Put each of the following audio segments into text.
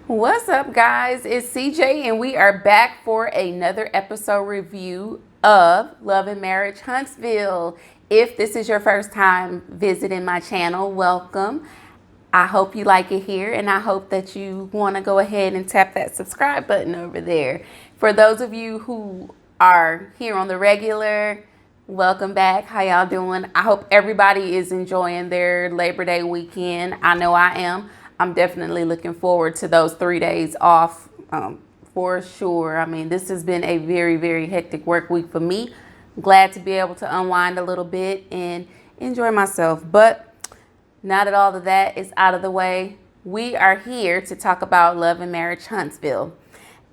What's up, guys? It's CJ, and we are back for another episode review of Love and Marriage Huntsville. If this is your first time visiting my channel, welcome. I hope you like it here, and I hope that you want to go ahead and tap that subscribe button over there. For those of you who are here on the regular, welcome back. How y'all doing? I hope everybody is enjoying their Labor Day weekend. I know I am. I'm definitely looking forward to those 3 days off for sure. I mean, this has been a very, very hectic work week for me. Glad to be able to unwind a little bit and enjoy myself. But now that all of that is out of the way, we are here to talk about Love and Marriage Huntsville.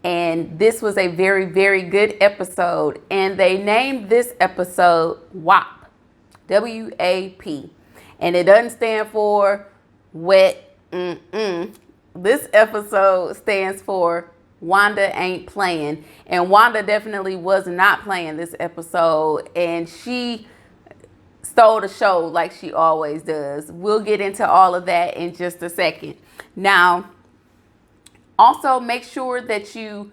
And this was a very, very good episode. And they named this episode WAP, W-A-P. And it doesn't stand for wet. This episode stands for Wanda ain't playing. And Wanda definitely was not playing this episode. And she stole the show like she always does. We'll get into all of that in just a second. Now, also make sure that you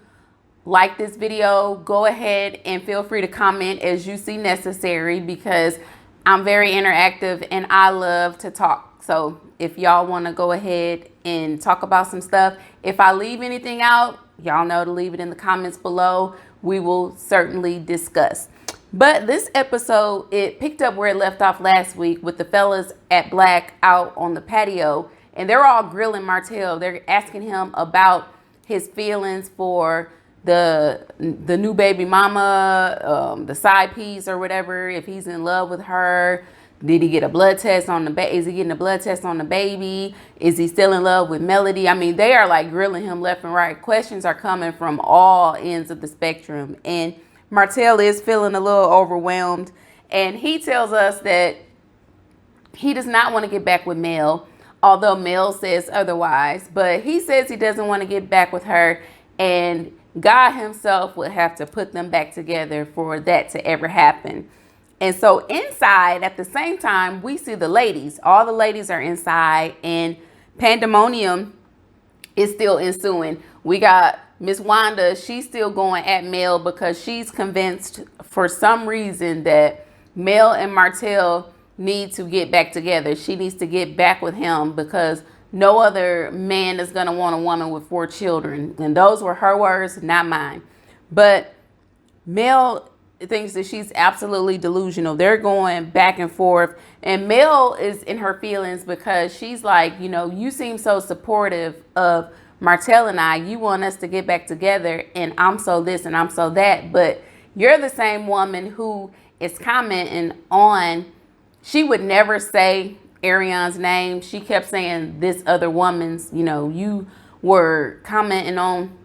like this video. Go ahead and feel free to comment as you see necessary, because I'm very interactive and I love to talk. So if y'all want to go ahead and talk about some stuff, if I leave anything out, y'all know to leave it in the comments below. We will certainly discuss. But this episode, it picked up where it left off last week with the fellas at Black out on the patio, and they're all grilling Martell. They're asking him about his feelings for the new baby mama, the side piece or whatever, if he's in love with her. Did he get a blood test on the baby? Is he getting a blood test on the baby? Is he still in love with Melody? I mean, they are like grilling him left and right. Questions are coming from all ends of the spectrum. And Martell is feeling a little overwhelmed. And he tells us that he does not want to get back with Mel, although Mel says otherwise. But he says he doesn't want to get back with her. And God himself would have to put them back together for that to ever happen. And so inside, at the same time, we see the ladies. All the ladies are inside, and pandemonium is still ensuing. We got Miss Wanda. She's still going at Mel because she's convinced for some reason that Mel and Martell need to get back together. She needs to get back with him because no other man is going to want a woman with 4 children. And those were her words, not mine. But Mel thinks that she's absolutely delusional. They're going back and forth, and Mel is in her feelings because she's like, you know, you seem so supportive of Martell and I. You want us to get back together, and I'm so this and I'm so that, but you're the same woman who is commenting on, she would never say Arion's name. She kept saying this other woman's, you know, you were commenting on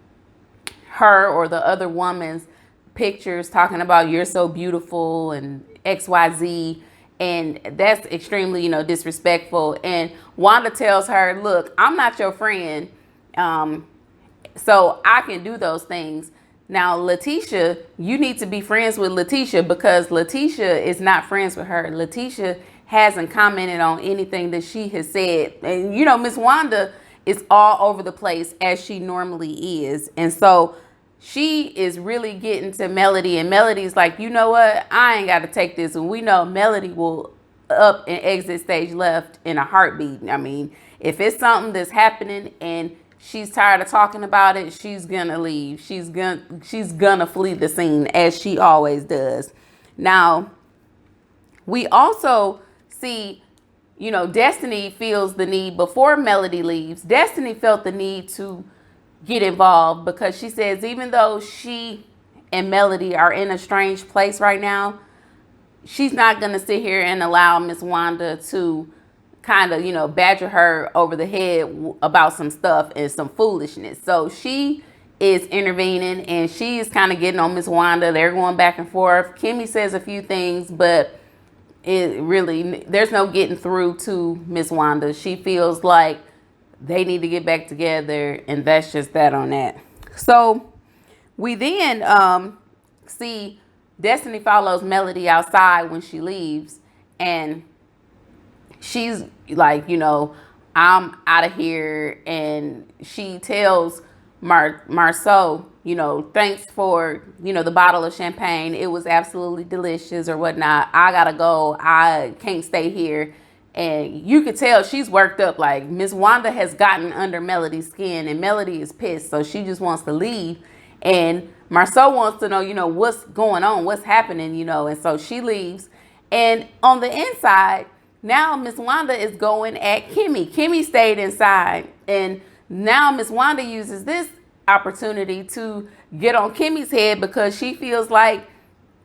her or the other woman's pictures talking about you're so beautiful and XYZ, and that's extremely, you know, disrespectful. And Wanda tells her, look, I'm not your friend, so I can do those things. Now, Letitia, you need to be friends with Letitia because Letitia is not friends with her. Letitia hasn't commented on anything that she has said. And, you know, Miss Wanda is all over the place as she normally is. And so she is really getting to Melody, and Melody's like, you know what? I ain't got to take this. And we know Melody will up and exit stage left in a heartbeat. I mean, if it's something that's happening and she's tired of talking about it, she's going to leave. She's gonna flee the scene as she always does. Now, we also see, you know, Destiny feels the need before Melody leaves. Destiny felt the need to get involved because she says even though she and Melody are in a strange place right now, she's not going to sit here and allow Miss Wanda to kind of, you know, badger her over the head about some stuff and some foolishness. So she is intervening, and she is kind of getting on Miss Wanda. They're going back and forth. Kimmy says a few things, but it really, there's no getting through to Miss Wanda. She feels like they need to get back together, and that's just that on that. So we then see Destiny follows Melody outside when she leaves, and she's like, you know, I'm out of here. And she tells Marceau, thanks for, the bottle of champagne. It was absolutely delicious or whatnot. I gotta go. I can't stay here. And you could tell she's worked up. Like, Miss Wanda has gotten under Melody's skin, and Melody is pissed. So she just wants to leave. And Marceau wants to know, what's going on, what's happening, and so she leaves. And on the inside, now Miss Wanda is going at Kimmy. Kimmy stayed inside. And now Miss Wanda uses this opportunity to get on Kimmy's head because she feels like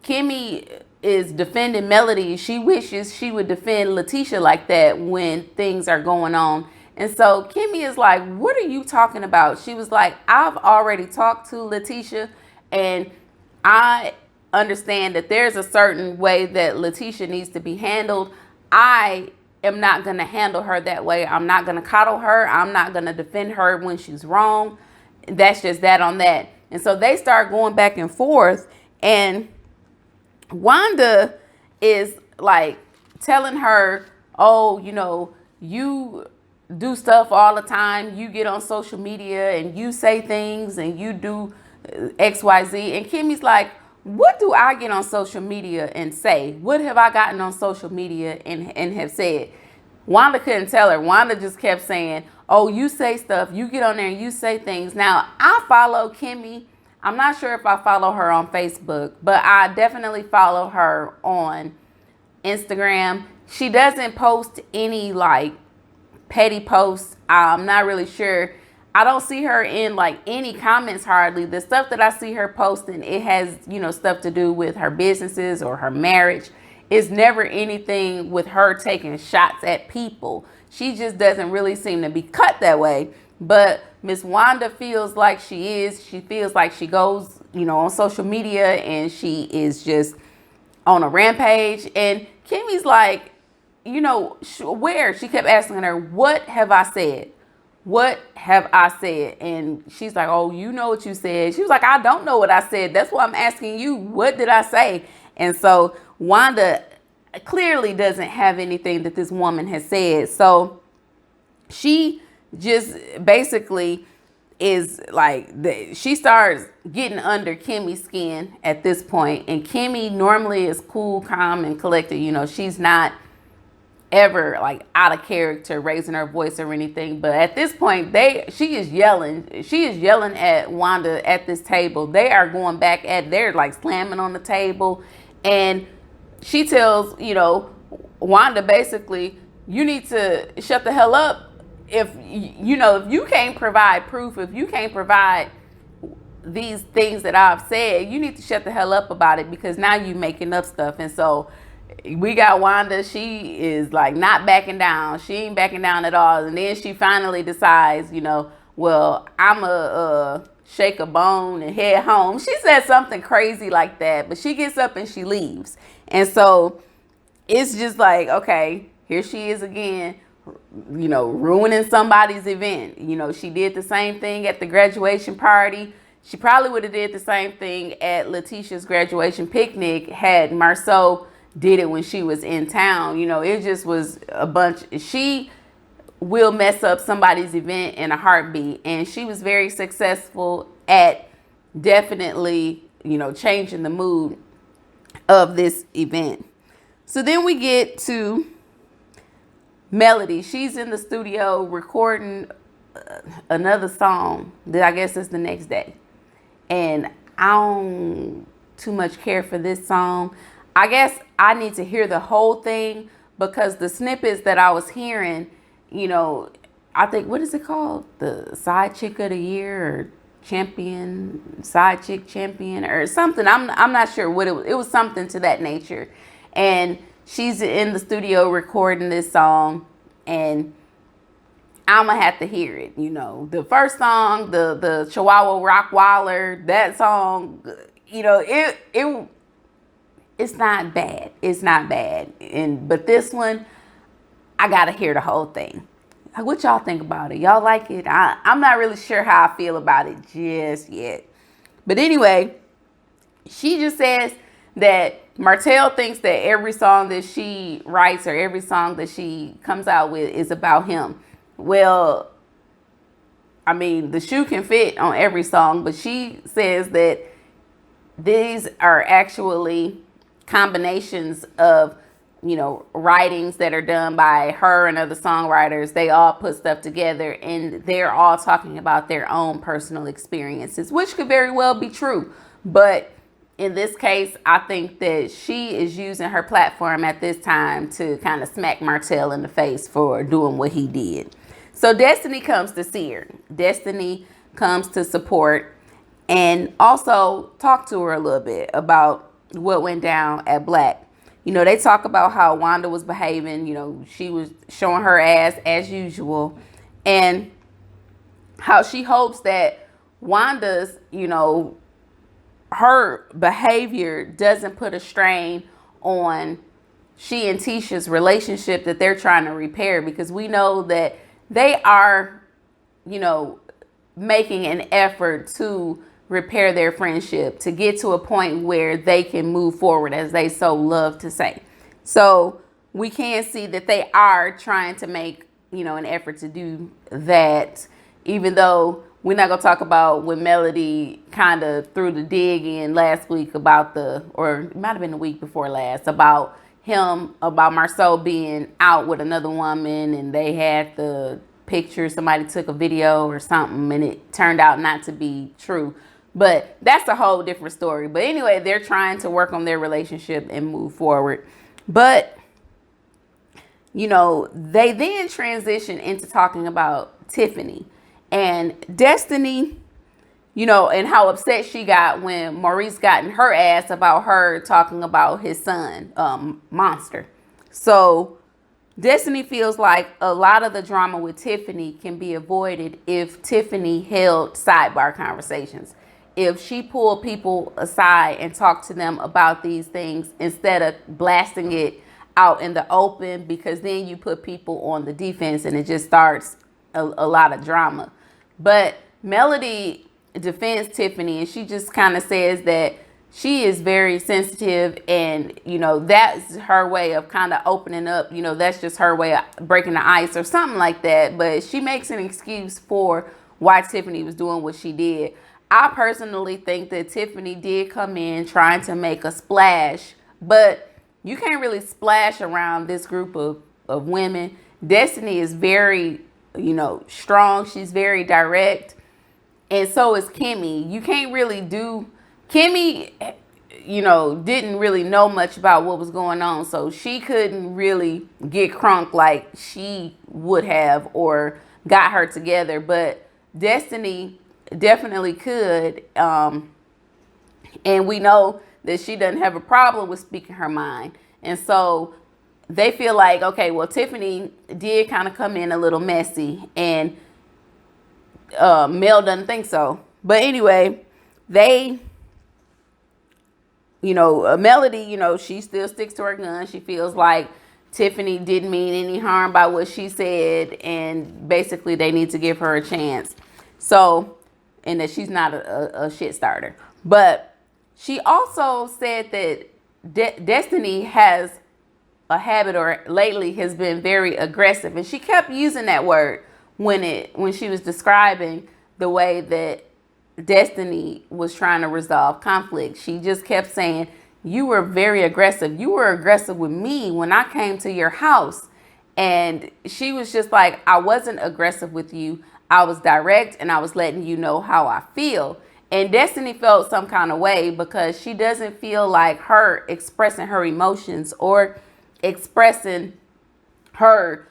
Kimmy is defending Melody. She wishes she would defend Letitia like that when things are going on. And so Kimmy is like, what are you talking about? She was like, I've already talked to Letitia, and I understand that there's a certain way that Letitia needs to be handled. I am not going to handle her that way. I'm not going to coddle her. I'm not going to defend her when she's wrong. That's just that on that. And so they start going back and forth, and Wanda is like telling her, oh, you do stuff all the time. You get on social media and you say things and you do XYZ. And Kimmy's like, what do I get on social media and say? What have I gotten on social media and have said? Wanda couldn't tell her. Wanda just kept saying, oh, you say stuff. You get on there and you say things. Now, I follow Kimmy. I'm not sure if I follow her on Facebook, but I definitely follow her on Instagram. She doesn't post any like petty posts. I'm not really sure. I don't see her in like any comments hardly. The stuff that I see her posting, it has, stuff to do with her businesses or her marriage. It's never anything with her taking shots at people. She just doesn't really seem to be cut that way. But Miss Wanda feels like she is. She feels like she goes, on social media and she is just on a rampage. And Kimmy's like, where? She kept asking her, what have I said? What have I said? And she's like, oh, you know what you said. She was like, I don't know what I said. That's why I'm asking you. What did I say? And so Wanda clearly doesn't have anything that this woman has said. So she just basically is like, she starts getting under Kimmy's skin at this point. And Kimmy normally is cool, calm, and collected. She's not ever like out of character, raising her voice or anything. But at this point, she is yelling at Wanda at this table. They are going back they're like slamming on the table. And she tells, Wanda basically, you need to shut the hell up. If you can't provide proof, if you can't provide these things that I've said, you need to shut the hell up about it, because now you're making up stuff. And so we got Wanda. She is like not backing down. She ain't backing down at all. And then she finally decides, well, I'm a shake a bone and head home. She said something crazy like that, but she gets up and she leaves. And so it's just like, okay, here she is again, ruining somebody's event. She did the same thing at the graduation party. She probably would have did the same thing at Letitia's graduation picnic had Marceau did it when she was in town. It just was a bunch. She will mess up somebody's event in a heartbeat. And she was very successful at definitely, changing the mood of this event. So then we get to Melody. She's in the studio recording another song that I guess is the next day. And I don't too much care for this song. I guess I need to hear the whole thing, because the snippets that I was hearing, I think, what is it called? The side chick of the year, or champion, side chick champion, or something. I'm not sure what it was. It was something to that nature. And she's in the studio recording this song, and I'm gonna have to hear it. The first song, the Chihuahua Rockwaller, that song, it's not bad. It's not bad. But this one, I gotta hear the whole thing. What y'all think about it? Y'all like it? I'm not really sure how I feel about it just yet. But anyway, she just says that Martell thinks that every song that she writes or every song that she comes out with is about him. Well, I mean, the shoe can fit on every song, but she says that these are actually combinations of, writings that are done by her and other songwriters. They all put stuff together and they're all talking about their own personal experiences, which could very well be true. But in this case, I think that she is using her platform at this time to kind of smack Martell in the face for doing what he did. So Destiny comes to see her. Destiny comes to support and also talk to her a little bit about what went down at Black. They talk about how Wanda was behaving. She was showing her ass as usual, and how she hopes that Wanda's, her behavior doesn't put a strain on she and Tisha's relationship that they're trying to repair, because we know that they are, making an effort to repair their friendship, to get to a point where they can move forward, as they so love to say. So we can see that they are trying to make, an effort to do that, even though we're not going to talk about when Melody kind of threw the dig in last week about or it might have been the week before last, about Marceau being out with another woman, and they had the picture, somebody took a video or something, and it turned out not to be true. But that's a whole different story. But anyway, they're trying to work on their relationship and move forward. But, they then transition into talking about Tiffany and Destiny, and how upset she got when Maurice got in her ass about her talking about his son, Monster. So Destiny feels like a lot of the drama with Tiffany can be avoided if Tiffany held sidebar conversations. If she pulled people aside and talked to them about these things instead of blasting it out in the open, because then you put people on the defense and it just starts a lot of drama. But Melody defends Tiffany, and she just kind of says that she is very sensitive, and that's her way of kind of opening up. That's just her way of breaking the ice or something like that. But she makes an excuse for why Tiffany was doing what she did. I personally think that Tiffany did come in trying to make a splash, but you can't really splash around this group of women. Destiny is very, strong. She's very direct. And so is Kimmy. You can't really Kimmy, didn't really know much about what was going on. So she couldn't really get crunk like she would have or got her together. But Destiny definitely could. And we know that she doesn't have a problem with speaking her mind. And so they feel like, okay, well, Tiffany did kind of come in a little messy, and Mel doesn't think so. But anyway, Melody, she still sticks to her gun. She feels like Tiffany didn't mean any harm by what she said, and basically they need to give her a chance. So, and that she's not a shit starter. But she also said that Destiny has a habit, or lately has been very aggressive, and she kept using that word when she was describing the way that Destiny was trying to resolve conflict. She just kept saying, you were very aggressive. You were aggressive with me when I came to your house. And she was just like, I wasn't aggressive with you. I was direct, and I was letting you know how I feel. And Destiny felt some kind of way because she doesn't feel like her expressing her emotions or expressing her,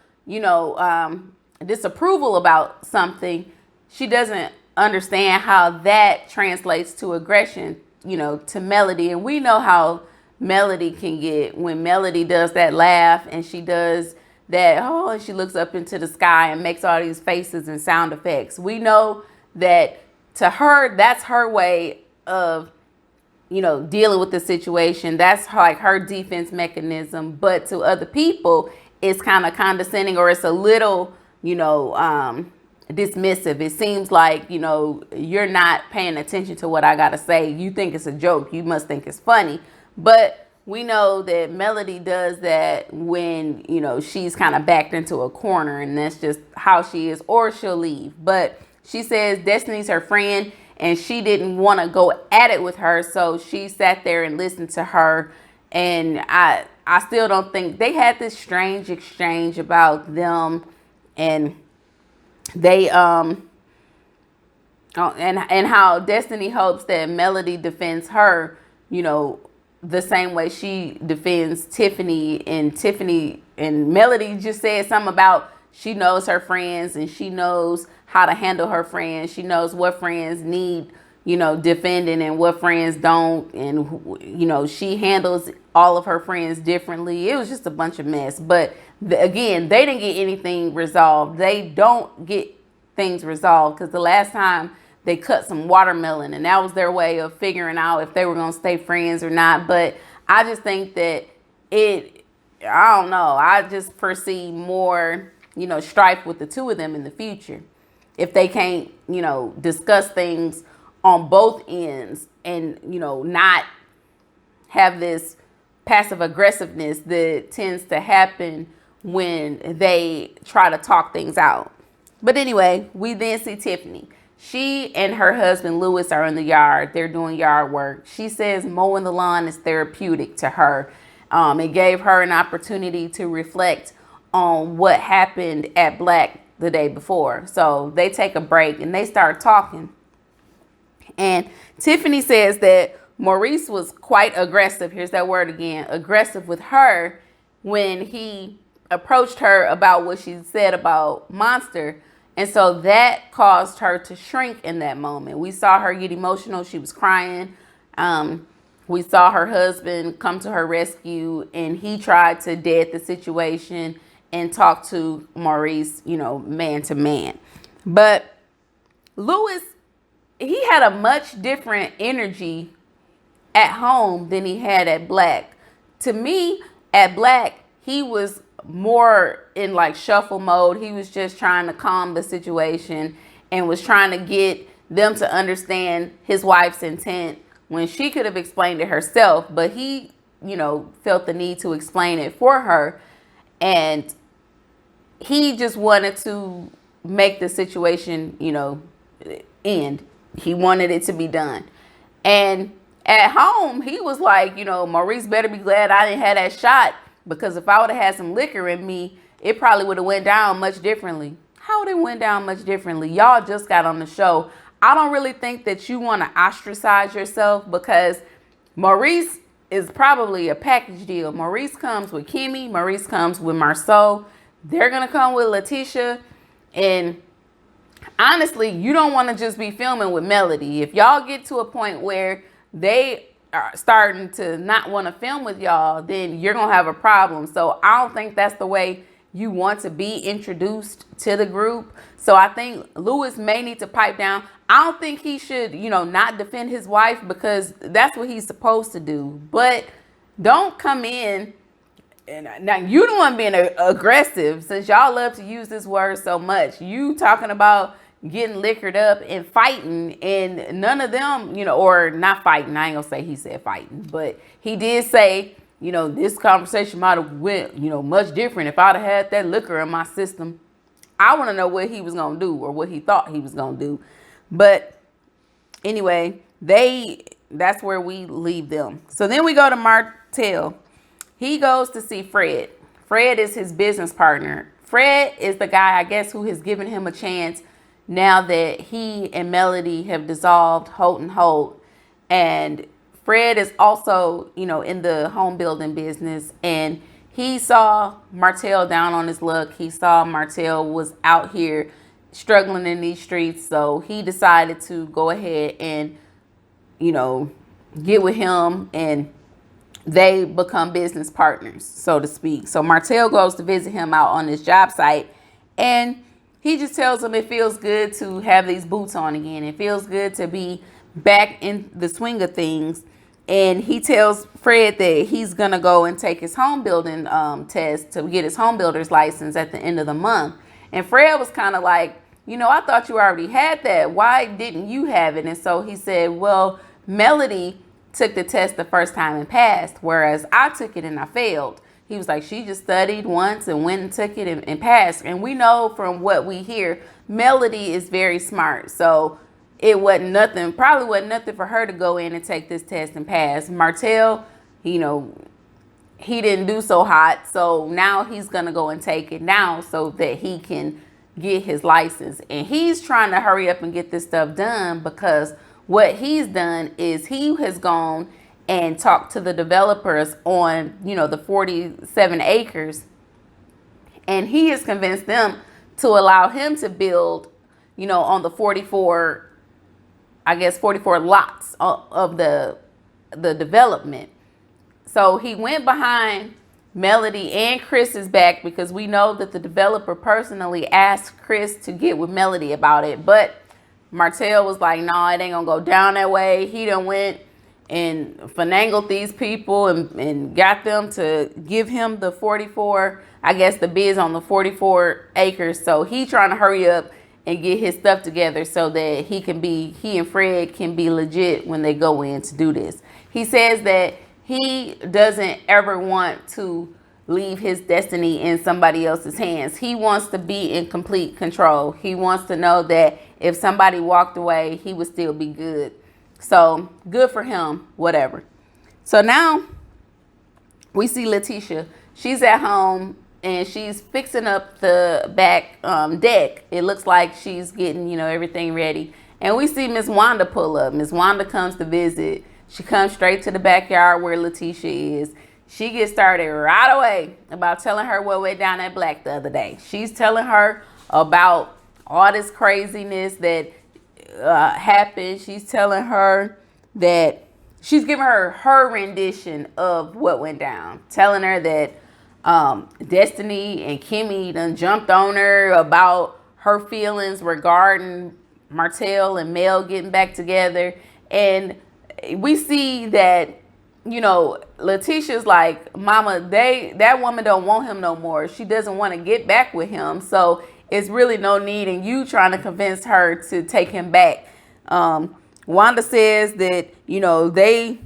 disapproval about something. She doesn't understand how that translates to aggression, to Melody. And we know how Melody can get when Melody does that laugh, and she does that, and she looks up into the sky and makes all these faces and sound effects. We know that to her, that's her way of, dealing with the situation. That's like her defense mechanism. But to other people, it's kind of condescending, or it's a little, dismissive. It seems like, you're not paying attention to what I got to say. You think it's a joke. You must think it's funny. But we know that Melody does that when, she's kind of backed into a corner, and that's just how she is, or she'll leave. But she says Destiny's her friend, and she didn't want to go at it with her, so she sat there and listened to her. And I still don't think they had this strange exchange about them, and they and how Destiny hopes that Melody defends her, the same way she defends Tiffany. And Melody just said something about she knows her friends and she knows how to handle her friends. She knows what friends need, defending and what friends don't. And, she handles all of her friends differently. It was just a bunch of mess. But again, they didn't get anything resolved. They don't get things resolved because the last time they cut some watermelon, and that was their way of figuring out if they were going to stay friends or not. But I just think that I don't know. I just foresee more, strife with the two of them in the future. If they can't, discuss things on both ends and, not have this passive aggressiveness that tends to happen when they try to talk things out. But anyway, we then see Tiffany. She and her husband, Lewis, are in the yard. They're doing yard work. She says mowing the lawn is therapeutic to her. It gave her an opportunity to reflect on what happened at Black the day before. So they take a break and they start talking. And Tiffany says that Maurice was quite aggressive. Here's that word again, aggressive with her when he approached her about what she said about Monster. And so that caused her to shrink in that moment. We saw her get emotional. She was crying. We saw her husband come to her rescue, and he tried to dead the situation and talk to Maurice, man to man. But Lewis, he had a much different energy at home than he had at Black. To me, at Black, he was more in like shuffle mode. He was just trying to calm the situation and was trying to get them to understand his wife's intent when she could have explained it herself. But he, felt the need to explain it for her. And he just wanted to make the situation, end. He wanted it to be done. And at home, he was like, Maurice better be glad I didn't have that shot, because if I would have had some liquor in me, it probably would have went down much differently. How would it went down much differently? Y'all just got on the show. I don't really think that you want to ostracize yourself, because Maurice is probably a package deal. Maurice comes with Kimmy. Maurice comes with Marceau. They're going to come with Letitia. And honestly, you don't want to just be filming with Melody. If y'all get to a point where they are starting to not want to film with y'all, then you're going to have a problem. So I don't think that's the way you want to be introduced to the group. So I think Lewis may need to pipe down. I don't think he should, not defend his wife, because that's what he's supposed to do. But don't come in. And now you the one being aggressive, since y'all love to use this word so much. You talking about getting liquored up and fighting, and none of them, or not fighting. I ain't gonna say he said fighting, but he did say, this conversation might have went, much different if I'd have had that liquor in my system. I want to know what he was gonna do, or what he thought he was gonna do. But anyway, that's where we leave them. So then we go to Martell. He goes to see Fred. Fred is his business partner. Fred is the guy, I guess, who has given him a chance now that he and Melody have dissolved Holt and Holt. And Fred is also, in the home building business. And he saw Martell down on his luck. He saw Martell was out here struggling in these streets. So he decided to go ahead and, get with him, and they become business partners, so to speak. So Martell goes to visit him out on his job site, and he just tells him it feels good to have these boots on again. It feels good to be back in the swing of things. And he tells Fred that he's going to go and take his home building test to get his home builder's license at the end of the month. And Fred was kind of like, I thought you already had that. Why didn't you have it? And so he said, well, Melody took the test the first time and passed, whereas I took it and I failed. He was like, she just studied once and went and took it and passed. And we know from what we hear, Melody is very smart. So it wasn't nothing, probably wasn't nothing for her to go in and take this test and pass. Martell, he didn't do so hot. So now he's going to go and take it now so that he can get his license. And he's trying to hurry up and get this stuff done, because what he's done is he has gone and talked to the developers on, the 47 acres. And he has convinced them to allow him to build, on the 44 lots of the development. So he went behind Melody and Chris's back, because we know that the developer personally asked Chris to get with Melody about it. But Martell was like, no, it ain't gonna go down that way. He done went and finagled these people and got them to give him the 44, the bids on the 44 acres. So he trying to hurry up and get his stuff together so that he and Fred can be legit when they go in to do this. He says that he doesn't ever want to leave his destiny in somebody else's hands. He wants to be in complete control. He wants to know that if somebody walked away, he would still be good. So good for him, whatever. So now we see Letitia. She's at home and she's fixing up the back deck. It looks like she's getting, everything ready. And we see Miss Wanda pull up. Miss Wanda comes to visit. She comes straight to the backyard where Letitia is. She gets started right away about telling her what went down at Black the other day. She's telling her about all this craziness that happened. She's telling her that she's giving her rendition of what went down. Telling her that Destiny and Kimmy done jumped on her about her feelings regarding Martell and Mel getting back together. And we see that, Letitia's like, Mama, that woman don't want him no more. She doesn't want to get back with him. So it's really no need in you trying to convince her to take him back. Wanda says that, they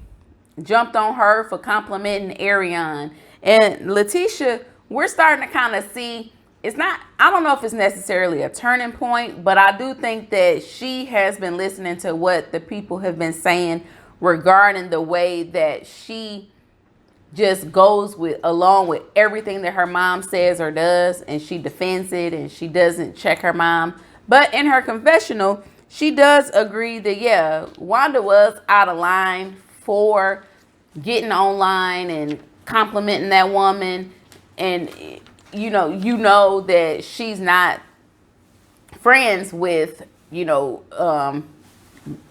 jumped on her for complimenting Ariane. And Letitia, we're starting to kind of see, I don't know if it's necessarily a turning point, but I do think that she has been listening to what the people have been saying regarding the way that she just goes along with everything that her mom says or does, and she defends it and she doesn't check her mom. But in her confessional, she does agree that, Wanda was out of line for getting online and complimenting that woman. And, that she's not friends with,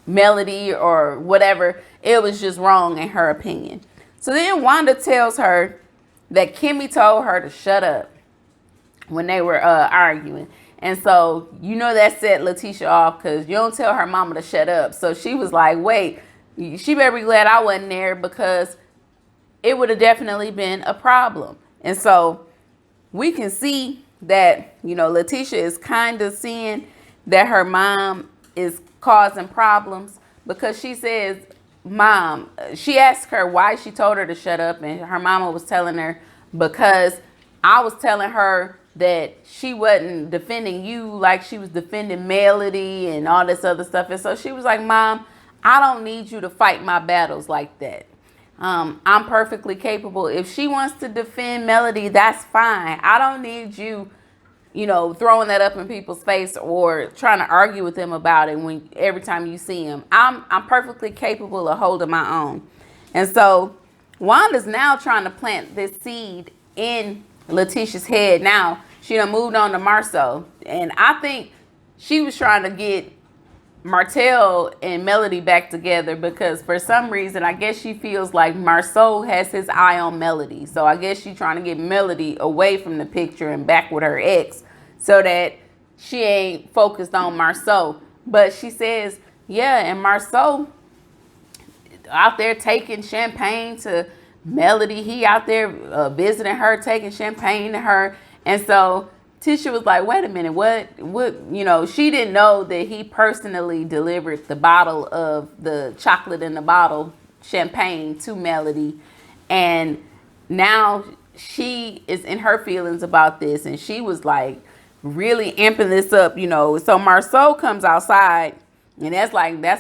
Melody or whatever. It was just wrong in her opinion. So then Wanda tells her that Kimmy told her to shut up when they were arguing. And so, that set Letitia off, because you don't tell her mama to shut up. So she was like, wait, she better be glad I wasn't there, because it would have definitely been a problem. And so we can see that, Letitia is kind of seeing that her mom is causing problems, because she says, Mom, she asked her why she told her to shut up, and her mama was telling her, because I was telling her that she wasn't defending you like she was defending Melody and all this other stuff. And so she was like, Mom, I don't need you to fight my battles like that. I'm perfectly capable. If she wants to defend Melody, that's fine. I don't need you, throwing that up in people's face or trying to argue with them about it every time you see them. I'm perfectly capable of holding my own. And so Wanda's now trying to plant this seed in Letitia's head. Now she done moved on to Marceau, and I think she was trying to get Martell and Melody back together, because for some reason I guess she feels like Marceau has his eye on Melody. So I guess she's trying to get Melody away from the picture and back with her ex, so that she ain't focused on Marceau. But she says, and Marceau out there taking champagne to Melody. He out there visiting her, taking champagne to her. And so Tisha was like, wait a minute, what, she didn't know that he personally delivered the bottle of the chocolate in the bottle champagne to Melody. And now she is in her feelings about this, and she was like really amping this up, you know. So Marceau comes outside, and that's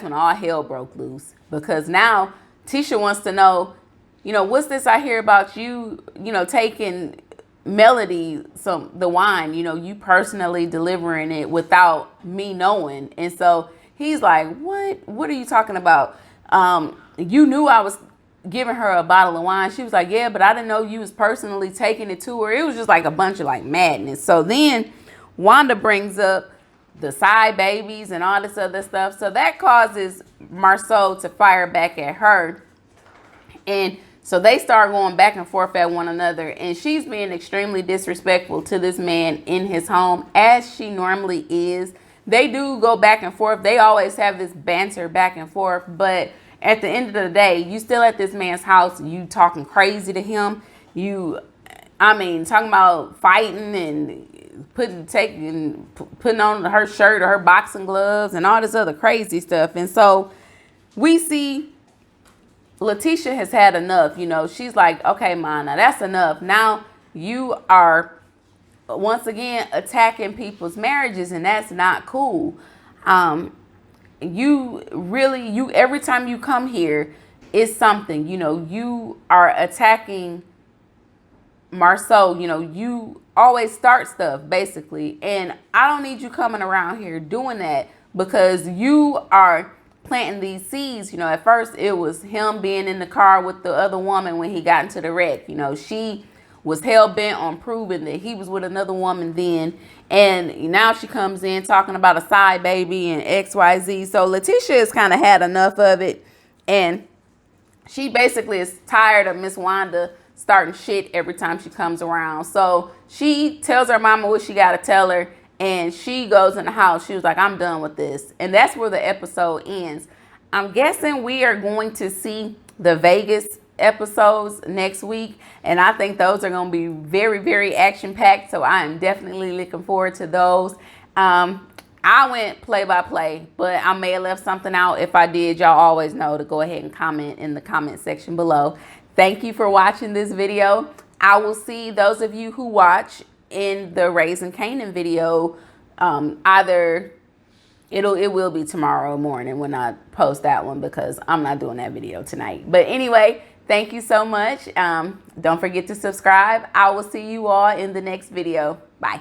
when all hell broke loose, because now Tisha wants to know, you know, what's this I hear about you, you know, taking Melody the wine, you know, you personally delivering it without me knowing. And so he's like, what are you talking about? You knew I was giving her a bottle of wine. She was like, yeah, but I didn't know you was personally taking it to her. It was just like a bunch of like madness. So then Wanda brings up the side babies and all this other stuff. So that causes Marceau to fire back at her. And so they start going back and forth at one another, and she's being extremely disrespectful to this man in his home, as she normally is. They do go back and forth. They always have this banter back and forth, but at the end of the day, you still at this man's house, you talking crazy to him. Talking about fighting and putting on her shirt or her boxing gloves and all this other crazy stuff. And so we see Letitia has had enough. You know, she's like, okay, Ma, now that's enough. Now you are once again attacking people's marriages, and that's not cool. You every time you come here, it's something. You know, you are attacking Marceau. You know, you always start stuff, basically. And I don't need you coming around here doing that, because you are planting these seeds. You know, at first it was him being in the car with the other woman when he got into the wreck. You know, she was hell-bent on proving that he was with another woman then. And now she comes in talking about a side baby and XYZ. So Letitia has kind of had enough of it. And she basically is tired of Miss Wanda starting shit every time she comes around. So she tells her mama what she got to tell her. And she goes in the house. She was like, I'm done with this. And that's where the episode ends. I'm guessing we are going to see the Vegas episodes next week. And I think those are going to be very, very action-packed. So I am definitely looking forward to those. I went play-by-play, but I may have left something out. If I did, y'all always know to go ahead and comment in the comment section below. Thank you for watching this video. I will see those of you who watch in the Raising Canaan video. It will be tomorrow morning when I post that one, because I'm not doing that video tonight. But anyway, thank you so much. Don't forget to subscribe. I will see you all in the next video. Bye.